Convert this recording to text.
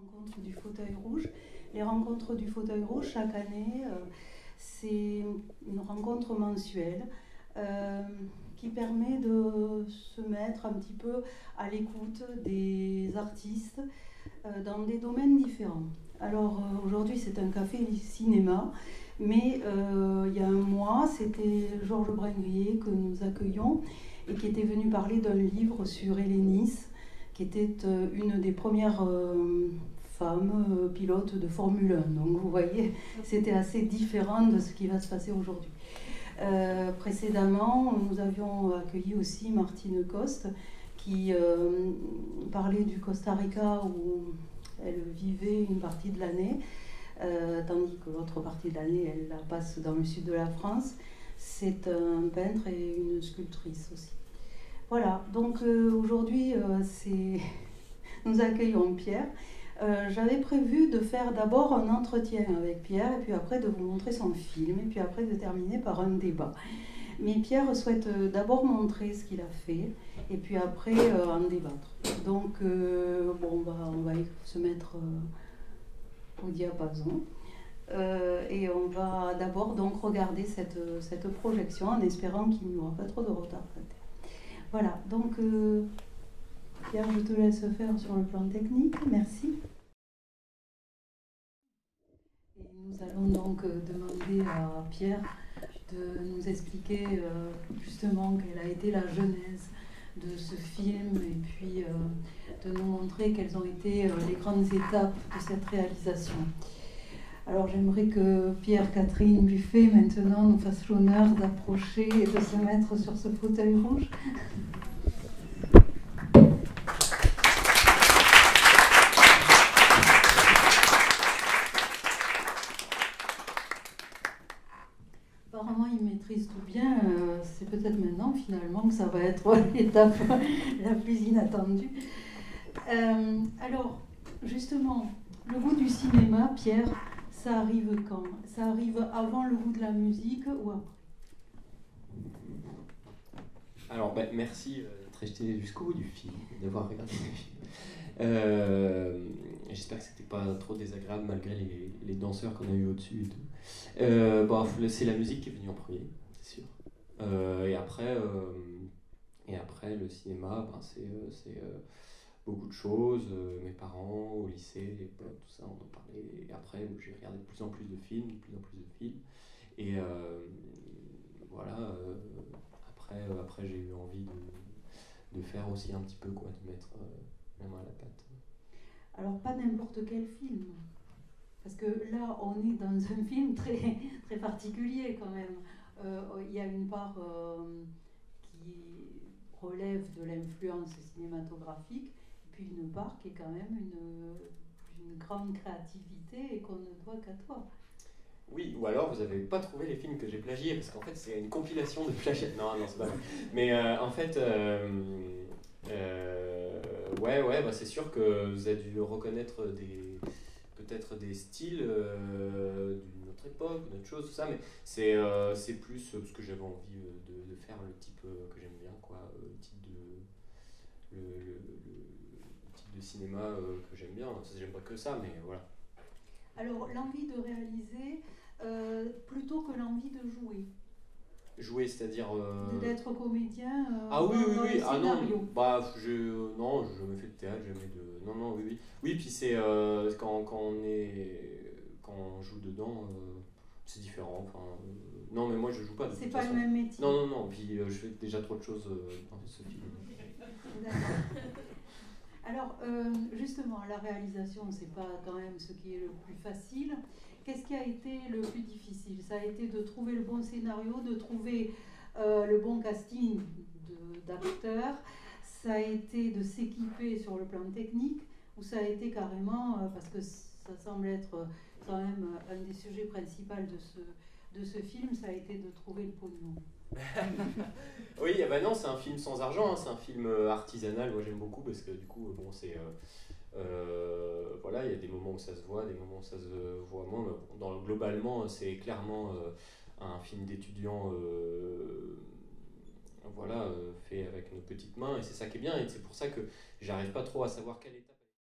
rencontres du fauteuil rouge. Les rencontres du fauteuil rouge, chaque année, c'est une rencontre mensuelle qui permet de se mettre un petit peu à l'écoute des artistes dans des domaines différents. Alors aujourd'hui c'est un café cinéma, mais il y a un mois c'était Georges Bringuier que nous accueillons et qui était venu parler d'un livre sur Hélénis, qui était une des premières femmes pilotes de Formule 1. Donc vous voyez, c'était assez différent de ce qui va se passer aujourd'hui. Précédemment, nous avions accueilli aussi Martine Coste, qui parlait du Costa Rica où elle vivait une partie de l'année, tandis que l'autre partie de l'année, elle la passe dans le sud de la France. C'est un peintre et une sculptrice aussi. Voilà, donc aujourd'hui, nous accueillons Pierre. J'avais prévu de faire d'abord un entretien avec Pierre, et puis après de vous montrer son film, et puis après de terminer par un débat. Mais Pierre souhaite d'abord montrer ce qu'il a fait, et puis après en débattre. Donc, bon, on va se mettre au diapason. Et on va d'abord donc regarder cette projection en espérant qu'il n'y aura pas trop de retard. Voilà, donc Pierre, je te laisse faire sur le plan technique, merci. Et nous allons donc demander à Pierre de nous expliquer justement quelle a été la genèse de ce film et puis de nous montrer quelles ont été les grandes étapes de cette réalisation. Alors j'aimerais que Pierre-Catherine Buffet maintenant nous fasse l'honneur d'approcher et de se mettre sur ce fauteuil rouge. Apparemment il maîtrise tout bien, c'est peut-être maintenant finalement que ça va être l'étape la plus inattendue. Alors justement, le goût du cinéma, Pierre, ça arrive quand? Ça arrive avant le goût de la musique ou après? Alors, merci d'être resté jusqu'au bout du film, d'avoir regardé le film. J'espère que c'était pas trop désagréable malgré les danseurs qu'on a eu au-dessus et tout. Bon, c'est la musique qui est venue en premier, c'est sûr. Et après, le cinéma, c'est beaucoup de choses. Mes parents, au lycée, les potes, tout ça, on en parlait. Et après, j'ai regardé de plus en plus de films, Et voilà. Après, j'ai eu envie de faire aussi un petit peu, quoi, de mettre la main à la pâte. Alors, pas n'importe quel film. Parce que là, on est dans un film très, très particulier quand même. Il y a une part qui relève de l'influence cinématographique, et puis une part qui est quand même une grande créativité et qu'on ne doit qu'à toi. Oui, ou alors vous n'avez pas trouvé les films que j'ai plagiés, parce qu'en fait c'est une compilation de plagiats. Non, c'est pas vrai. Mais en fait, c'est sûr que vous avez dû reconnaître peut-être des styles d'une autre époque, d'une autre chose, tout ça, mais c'est plus ce que j'avais envie de faire, le type que j'aime bien, quoi, le type de cinéma que j'aime bien. J'aime pas que ça, mais voilà. Alors, l'envie de réaliser plutôt que l'envie de jouer. Jouer, c'est-à-dire... D'être comédien ah oui, dans les scénarios. Non, non, j'ai jamais fait de théâtre, jamais de... Non, non, oui. Oui, puis c'est quand on joue dedans, c'est différent. Enfin, non, mais moi je joue pas de toute façon. C'est pas le même métier. Non, puis je fais déjà trop de choses dans ce film. D'accord. Alors, justement, la réalisation, c'est pas quand même ce qui est le plus facile. Qu'est-ce qui a été le plus difficile? Ça a été de trouver le bon scénario, de trouver le bon casting d'acteurs. Ça a été de s'équiper sur le plan technique, ou ça a été carrément, parce que ça semble être quand même un des sujets principaux de ce film, ça a été de trouver le pognon. Oui, non, c'est un film sans argent, hein, c'est un film artisanal. Moi j'aime beaucoup parce que du coup, bon, c'est voilà, il y a des moments où ça se voit, des moments où ça se voit moins. Mais globalement, c'est clairement un film d'étudiant, voilà, fait avec nos petites mains, et c'est ça qui est bien, et c'est pour ça que j'arrive pas trop à savoir quelle étape.